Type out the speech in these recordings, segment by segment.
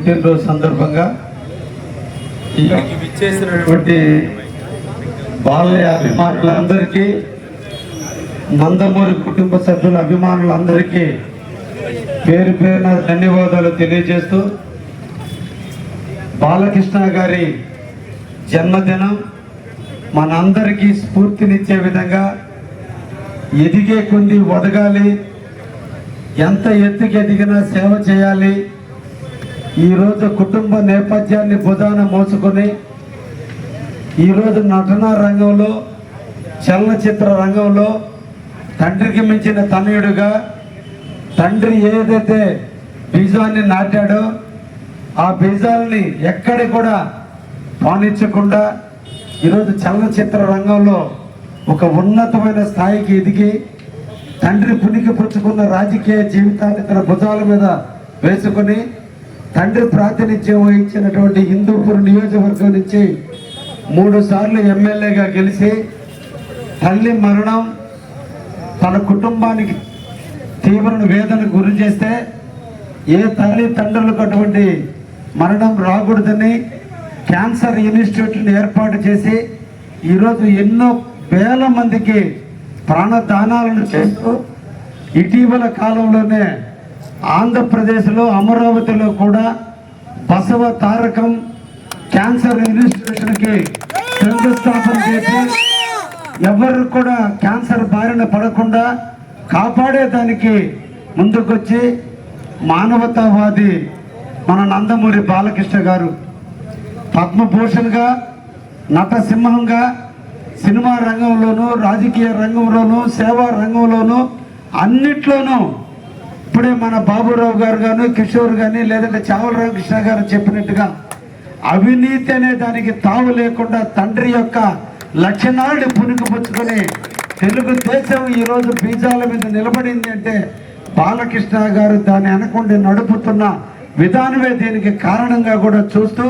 పుట్టినరోజు సందర్భంగా విచ్చేసినటువంటి బాలయ్య అభిమానులందరికీ, నందమూరి కుటుంబ సభ్యుల అభిమానులందరికీ పేరు పేరున ధన్యవాదాలు తెలియజేస్తూ, బాలకృష్ణ గారి జన్మదినం మనందరికీ స్ఫూర్తినిచ్చే విధంగా ఎదిగే కొద్ది ఒదగాలి, ఎంత ఎత్తుకి ఎదిగినా సేవ చేయాలి. ఈరోజు కుటుంబ నేపథ్యాన్ని భుజాన మోసుకొని ఈరోజు నటనా రంగంలో, చలనచిత్ర రంగంలో తండ్రికి మించిన తనయుడుగా తండ్రి ఏదైతే బీజాన్ని నాటాడో ఆ బీజాలని ఎక్కడ కూడా పానించకుండా ఈరోజు చలనచిత్ర రంగంలో ఒక ఉన్నతమైన స్థాయికి ఎదిగి తండ్రి పునికి పుచ్చుకున్న రాజకీయ జీవితాన్ని తన భుజాల మీద వేసుకొని తండ్రి ప్రాతినిధ్యం వహించినటువంటి హిందూపూర్ నియోజకవర్గం నుంచి 3 సార్లు ఎమ్మెల్యేగా గెలిచి తల్లి మరణం తన కుటుంబానికి తీవ్ర వేదనకు గురి చేస్తే ఏ తల్లి తండ్రులకు అటువంటి మరణం రాకూడదని క్యాన్సర్ ఇన్స్టిట్యూట్ని ఏర్పాటు చేసి ఈరోజు ఎన్నో వేల మందికి ప్రాణదానాలను చేస్తూ ఇటీవల కాలంలోనే ఆంధ్రప్రదేశ్లో అమరావతిలో కూడా బసవ తారకం క్యాన్సర్ ఇన్స్టిట్యూషన్కి శంకుస్థాపన చేసి ఎవరు కూడా క్యాన్సర్ బారిన పడకుండా కాపాడేదానికి ముందుకొచ్చి మానవతావాది మన నందమూరి బాలకృష్ణ గారు పద్మభూషణ్గా, నటసింహంగా సినిమా రంగంలోనూ, రాజకీయ రంగంలోనూ, సేవా రంగంలోనూ అన్నిట్లోనూ ఇప్పుడే మన బాబురావు గారు కానీ, కిషోర్ కానీ, లేదంటే చావల రామకృష్ణ గారు చెప్పినట్టుగా అవినీతి అనే దానికి తావు లేకుండా తండ్రి యొక్క లక్షణాలని పుణుకుపుచ్చుకొని తెలుగుదేశం ఈరోజు బీజాల మీద నిలబడింది అంటే బాలకృష్ణ గారు దాన్ని అనకుండా నడుపుతున్న విధానమే దీనికి కారణంగా కూడా చూస్తూ,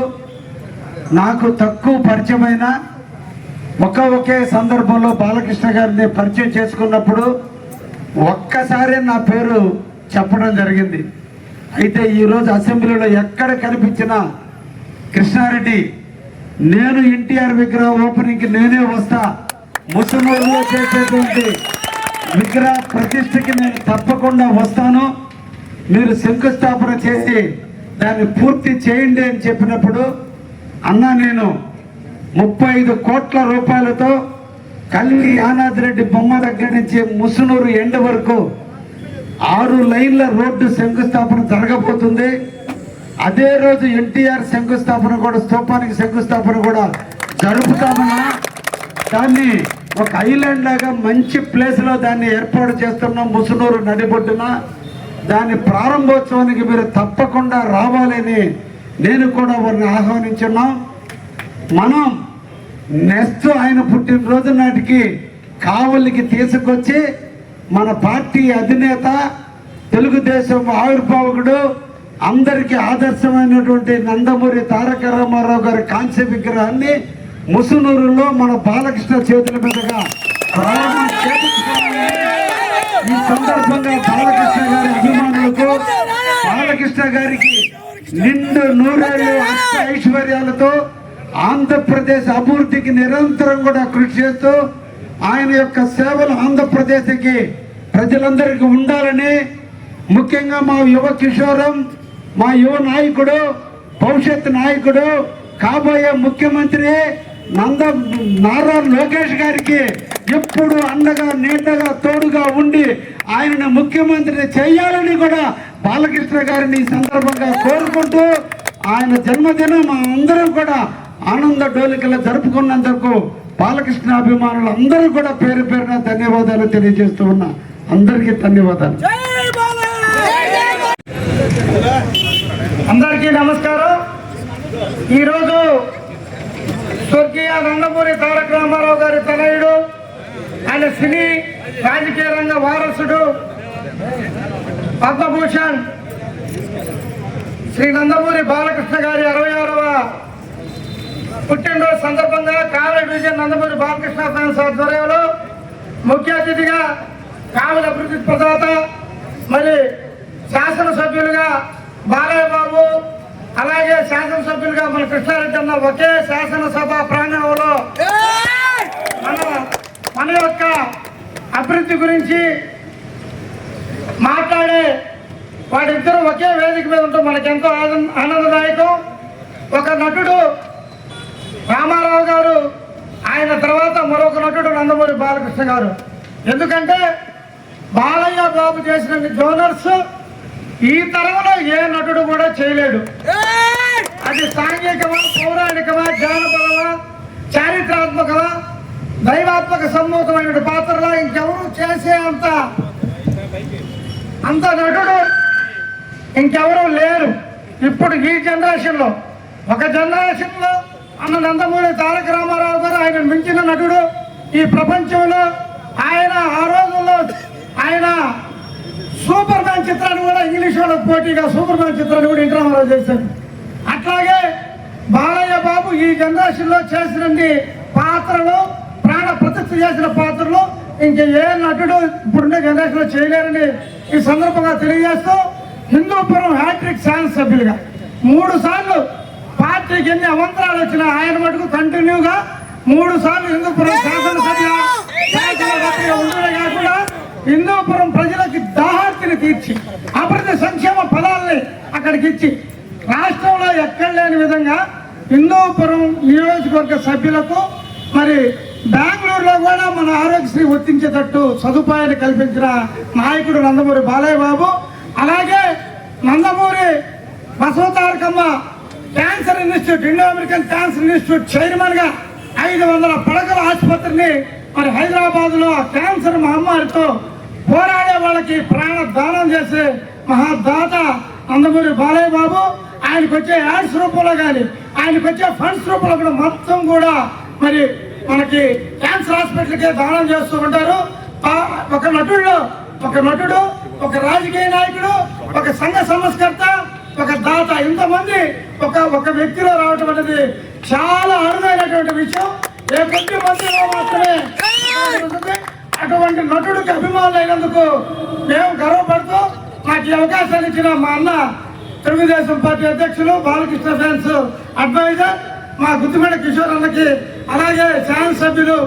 నాకు తక్కువ పరిచయమైన ఒకే సందర్భంలో బాలకృష్ణ గారిని పరిచయం చేసుకున్నప్పుడు ఒక్కసారి నా పేరు చెప్పడం జరిగింది. అయితే ఈరోజు అసెంబ్లీలో ఎక్కడ కనిపించినా కృష్ణారెడ్డి, నేను ఎన్టీఆర్ విగ్రహ ఓపెనింగ్కి నేనే వస్తా, ముసునూరులో చేసేటువంటి విగ్రహ ప్రతిష్టకి నేను తప్పకుండా వస్తాను, మీరు శంకుస్థాపన చేసి దాన్ని పూర్తి చేయండి అని చెప్పినప్పుడు, అన్న నేను 35 కోట్ల రూపాయలతో కల్లి యానాదిరెడ్డి బొమ్మ దగ్గర నుంచి ముసునూరు ఎండ వరకు 6 లైన్ల రోడ్డు శంకుస్థాపన జరగబోతుంది. అదే రోజు ఎన్టీఆర్ శంకుస్థాపన కూడా, స్తూపానికి శంకుస్థాపన కూడా జరుపుతామన్నా, దాన్ని ఒక ఐలాండ్ లాగా మంచి ప్లేస్లో దాన్ని ఏర్పాటు చేస్తున్నాం ముసునూరు నడిబొడ్డున. దాని ప్రారంభోత్సవానికి మీరు తప్పకుండా రావాలని నేను కూడా వారిని ఆహ్వానించున్నాం. మనం నెక్స్ట్ ఆయన పుట్టినరోజు నాటికి కావలికి తీసుకొచ్చి మన పార్టీ అధినేత, తెలుగుదేశం ఆవిర్భావకుడు, అందరికీ ఆదర్శమైనటువంటి నందమూరి తారక రామారావు గారి కాంస్య విగ్రహాన్ని ముసునూరులో మన బాలకృష్ణ చేతుల మీదుగా ప్రారంభం చేయించుకోవాలని ఈ సందర్భంగా బాలకృష్ణ గారి అభిమానులకు, బాలకృష్ణ గారికి నిండు నూరేళ్లు ఐశ్వర్యాలతో ఆంధ్రప్రదేశ్ అభివృద్ధికి నిరంతరం కూడా కృషి చేస్తూ ఆయన యొక్క సేవలు ఆంధ్రప్రదేశ్కి ప్రజలందరికీ ఉండాలని, ముఖ్యంగా మా యువ కిషోరం, మా యువ నాయకుడు, భవిష్యత్ నాయకుడు, కాబోయే ముఖ్యమంత్రి నారా లోకేష్ గారికి ఎప్పుడు అండగా, నీడగా, తోడుగా ఉండి ఆయనను ముఖ్యమంత్రిని చేయాలని కూడా బాలకృష్ణ గారిని ఈ సందర్భంగా కోరుకుంటూ, ఆయన జన్మదినం మా అందరం కూడా ఆనంద డోలికలు జరుపుకున్నందుకు బాలకృష్ణ అభిమానులు అందరూ కూడా పేరు పేరున ధన్యవాదాలు తెలియజేస్తూ ఉన్నా. అందరికీ ధన్యవాదాలు. అందరికీ నమస్కారం. ఈరోజు స్వర్గీయ నందమూరి తారక రామారావు గారి తనయుడు, ఆయన సినీ రాజకీయ రంగ వారసుడు, పద్మభూషణ్ శ్రీ నందమూరి బాలకృష్ణ గారి 66వ పుట్టినరోజు సందర్భంగా కావలి డివిజన్ నందమూరి బాలకృష్ణ ఫ్యాన్స్ ఆధ్వర్యంలో ముఖ్య అతిథిగా కావలి అభివృద్ధి ప్రదాత, మరి శాసనసభ్యులుగా బాలయ్య బాబు, అలాగే శాసనసభ్యులుగా మన కృష్ణారెడ్డి అన్న ఒకే శాసనసభ ప్రాంగణంలో మన యొక్క అభివృద్ధి గురించి మాట్లాడే వాడిద్దరూ ఒకే వేదిక మీద ఉంటూ మనకెంతో ఆనందదాయకం. ఒక నటుడు రామారావు గారు, ఆయన తర్వాత మరొక నటుడు నందమూరి బాలకృష్ణ గారు. ఎందుకంటే బాలయ్య బాబు చేసిన జోనర్స్ ఈ తరంలో ఏ నటుడు కూడా చేయలేడు. అది సాంఘికమా, పౌరాణికమా, జానపదమా, చారిత్రాత్మకమా, దైవాత్మక సమ్మూతమైన పాత్రలో ఇంకెవరు చేసే అంత నటుడు ఇంకెవరూ లేరు. ఇప్పుడు ఈ జనరేషన్లో, ఒక జనరేషన్లో అన్న నందమూరి తారక రామారావు గారు ఆయన మించిన నటుడు ఈ ప్రపంచంలో. ఆయన ఆ రోజుల్లో ఆయన సూపర్ మ్యాన్ చిత్రాన్ని కూడా ఇంగ్లీష్ వాళ్ళకు పోటీగా సూపర్ మ్యాన్ చిత్రాన్ని కూడా ఎన్టీ రామారావు చేశారు. అట్లాగే బాలయ్య బాబు ఈ జనరేషన్లో చేసినన్ని పాత్రలు, ప్రాణ ప్రతిష్ఠ చేసిన పాత్రలు ఇంక ఏ నటుడు ఇప్పుడున్న జనరేషన్లో చేయలేరని ఈ సందర్భంగా తెలియజేస్తూ, హిందూపురం హ్యాట్రిక్ శాసనసభ్యులుగా 3 సార్లు పార్టీకి ఎన్ని అవంతరాలు వచ్చినా ఆయన మటుకు కంటిన్యూగా 3 సార్లు హిందూపురం శాసనసభ్యులుగా ఉండడమే కాకుండా హిందూపురం ప్రజలకి దాహార్తిని తీర్చి అభివృద్ధి సంక్షేమ పదాలని అక్కడికి ఇచ్చి రాష్ట్రంలో ఎక్కడ లేని విధంగా హిందూపురం నియోజకవర్గ సభ్యులకు మరి బెంగళూరులో కూడా మన ఆరోగ్యశ్రీ వర్తించేటట్టు సదుపాయాన్ని కల్పించిన నాయకుడు నందమూరి బాలయ్య బాబు. అలాగే Nandamuri Basavatarakamma cancer institute, Indo American cancer institute chairman గా 500 పడకల ఆసుపత్రిని మరి హైదరాబాద్ లో క్యాన్సర్ మహమ్మారితో పోరాడే వాళ్ళకి ప్రాణ దానం చేసే మహాదాత నందమూరి బాలయ్య బాబు. ఆయనకు వచ్చే యాడ్స్ రూపంలో కానీ, ఆయనకు వచ్చే ఫండ్స్ రూపంలో కూడా మొత్తం కూడా మరి మనకి క్యాన్సర్ హాస్పిటల్కే దానం చేస్తూ ఉంటారు. ఒక నటుడు, ఒక రాజకీయ నాయకుడు, ఒక సంఘ సంస్కర్త, ఒక దాత, ఇంతమంది ఒక వ్యక్తిలో రావటం అనేది చాలా అరుదైనటువంటి విషయం. ఏ కొద్ది మందిలో మాత్రమే ఉంటుంది. అటువంటి నటుడికి అభిమానులు అయినందుకు మేము గర్వపడుతూ, నాకు ఈ అవకాశాన్ని ఇచ్చిన మా అన్న తెలుగుదేశం పార్టీ అధ్యక్షులు, బాలకృష్ణ ఫ్యాన్స్ అడ్వైజర్ మా గుత్తిమేడ కిషోర్ అన్నకి, అలాగే శాసనసభ్యులు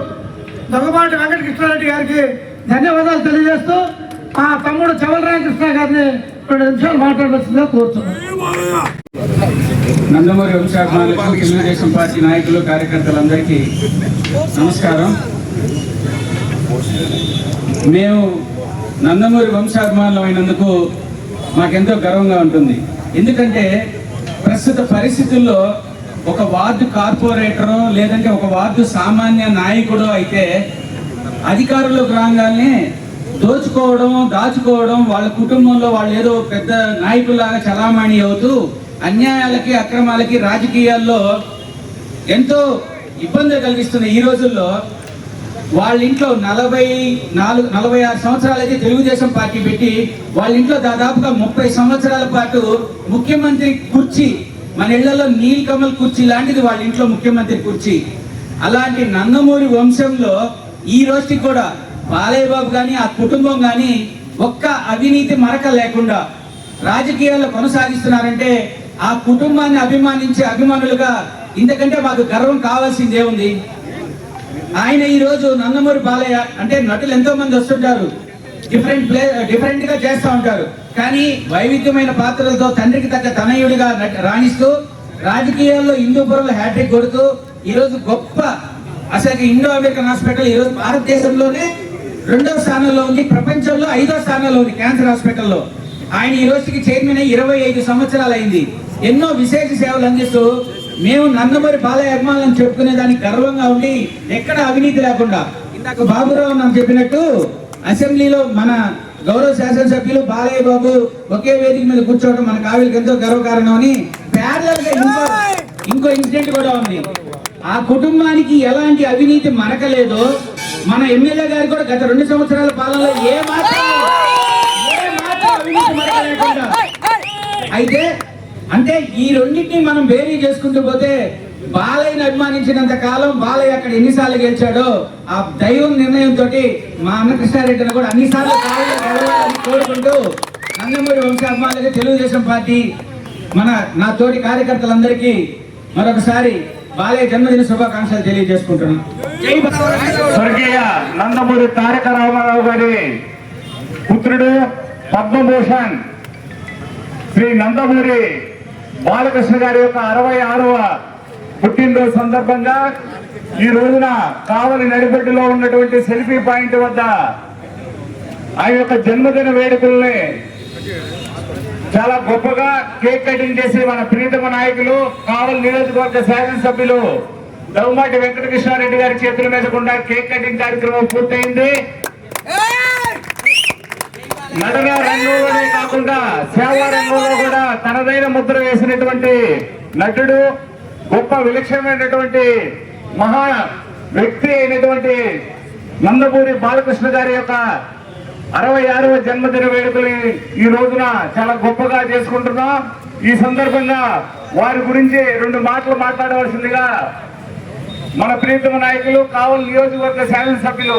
దగ్గుబాటి వెంకటకృష్ణారెడ్డి గారికి ధన్యవాదాలు తెలియజేస్తూ, మా తమ్ముడు చవల రామకృష్ణ గారిని 2 నిమిషాలు మాట్లాడాల్సిందిగా కోరుతున్నాను. నందమూరి వంశాభిమానులకు, తెలుగుదేశం పార్టీ నాయకులు, కార్యకర్తలందరికీ నమస్కారం. మేము నందమూరి వంశాభిమానులు అయినందుకు మాకెంతో గర్వంగా ఉంటుంది. ఎందుకంటే ప్రస్తుత పరిస్థితుల్లో ఒక వార్డు కార్పొరేటరు లేదంటే ఒక వార్డు సామాన్య నాయకుడు అయితే అధికారులకు రాగానే దోచుకోవడం, దాచుకోవడం, వాళ్ళ కుటుంబంలో వాళ్ళు ఏదో పెద్ద నాయకులాగా చలామణి అవుతూ అన్యాయాలకి, అక్రమాలకి, రాజకీయాల్లో ఎంతో ఇబ్బంది కలిగిస్తున్న ఈ రోజుల్లో వాళ్ళ ఇంట్లో 46 సంవత్సరాలైతే తెలుగుదేశం పార్టీ పెట్టి వాళ్ళ ఇంట్లో దాదాపుగా 30 సంవత్సరాల పాటు ముఖ్యమంత్రి కుర్చీ, మన ఇళ్లలో నీలకమల్ కుర్చీ లాంటిది వాళ్ళ ఇంట్లో ముఖ్యమంత్రి కుర్చీ. అలాంటి నందమూరి వంశంలో ఈ రోజుకి కూడా బాలయ్య బాబు కానీ ఆ కుటుంబం కానీ ఒక్క అవినీతి మరక లేకుండా రాజకీయాల్లో కొనసాగిస్తున్నారంటే ఆ కుటుంబాన్ని అభిమానించే అభిమానులుగా ఇంతకంటే మాకు గర్వం కావాల్సిందే ఉంది. ఆయన ఈ రోజు నందమూరి బాలయ్య అంటే నటులు ఎంతో మంది వస్తుంటారు, డిఫరెంట్ గా చేస్తూ ఉంటారు. కానీ వైవిధ్యమైన పాత్రలతో తండ్రికి తగ్గ తనయుడిగా రాణిస్తూ రాజకీయాల్లో హిందూపురంలో హ్యాట్రిక్ కొడుతూ ఈ రోజు గొప్ప అసలు ఇండో అమెరికన్ హాస్పిటల్ ఈ రోజు భారతదేశంలోనే 2వ స్థానంలో ఉంది, ప్రపంచంలో 5వ స్థానంలో ఉంది క్యాన్సర్ హాస్పిటల్లో. ఆయన ఈ రోజుకి చైర్మన్ 25 సంవత్సరాలు అయింది. ఎన్నో విశేష సేవలు అందిస్తూ మేము నందమూరి బాలయ్య అభిమానులను చెప్పుకునే దానికి గర్వంగా ఉండి ఎక్కడ అవినీతి లేకుండా, ఇందాక బాబురావు నాకు చెప్పినట్టు అసెంబ్లీలో మన గౌరవ శాసనసభ్యులు బాలయ్య బాబు ఒకే వేదిక మీద కూర్చోవడం మన కావిలికి ఎంతో గర్వకారణం అని ప్యారలల్ గా ఇంకో ఇన్సిడెంట్ కూడా ఉంది. ఆ కుటుంబానికి ఎలాంటి అవినీతి మరకలేదో మన ఎమ్మెల్యే గారు కూడా గత 2 సంవత్సరాల పాలనలో ఏ మాత్రం అవినీతి మరక లేకుండా. అయితే అంటే ఈ రెండింటిని మనం బేరీ చేసుకుంటూ పోతే బాలయ్యని అభిమానించినంత కాలం బాలయ్య అక్కడ ఎన్నిసార్లు గెలిచాడో ఆ దైవం నిర్ణయంతో మా అన్న కృష్ణారెడ్డిని కూడా అన్నిసార్లు గెలవాలని కోరుకుంటూ నందమూరి వంశాభిమానులుగా తెలుగుదేశం పార్టీ నా తోటి కార్యకర్తలందరికీ మరొకసారి బాలయ్య జన్మదిన శుభాకాంక్షలు తెలియజేసుకుంటున్నాను. జై స్వర్గీయ నందమూరి తారక రామారావు గారి పుత్రుడు పద్మభూషణ్ శ్రీ నందమూరి బాలకృష్ణ గారి యొక్క 66వ పుట్టినరోజు సందర్భంగా ఈ రోజున కావలి నడిబొడ్డులో ఉన్నటువంటి సెల్ఫీ పాయింట్ వద్ద ఆ యొక్క జన్మదిన వేడుకల్ని చాలా గొప్పగా కేక్ కటింగ్ చేసి మన ప్రీతమ నాయకులు కావలి నియోజకవర్గ శాసనసభ్యులు దౌమాటి వెంకటకృష్ణారెడ్డి గారి చేతుల మీద కూడా కేక్ కటింగ్ కార్యక్రమం పూర్తయింది. నటన రంగంలోనే కాకుండా సేవా రంగంలో కూడా తనదైన ముద్ర వేసినటువంటి నటుడు, గొప్ప విలక్షణమైనటువంటి మహా వ్యక్తి అయినటువంటి నందమూరి బాలకృష్ణ గారి యొక్క 66వ జన్మదిన వేడుకలు ఈ రోజున చాలా గొప్పగా చేసుకుంటున్నాం. ఈ సందర్భంగా వారి గురించి 2 మాటలు మాట్లాడవలసిందిగా మన ప్రీతమ నాయకులు కావలి నియోజకవర్గ శాసనసభ్యులు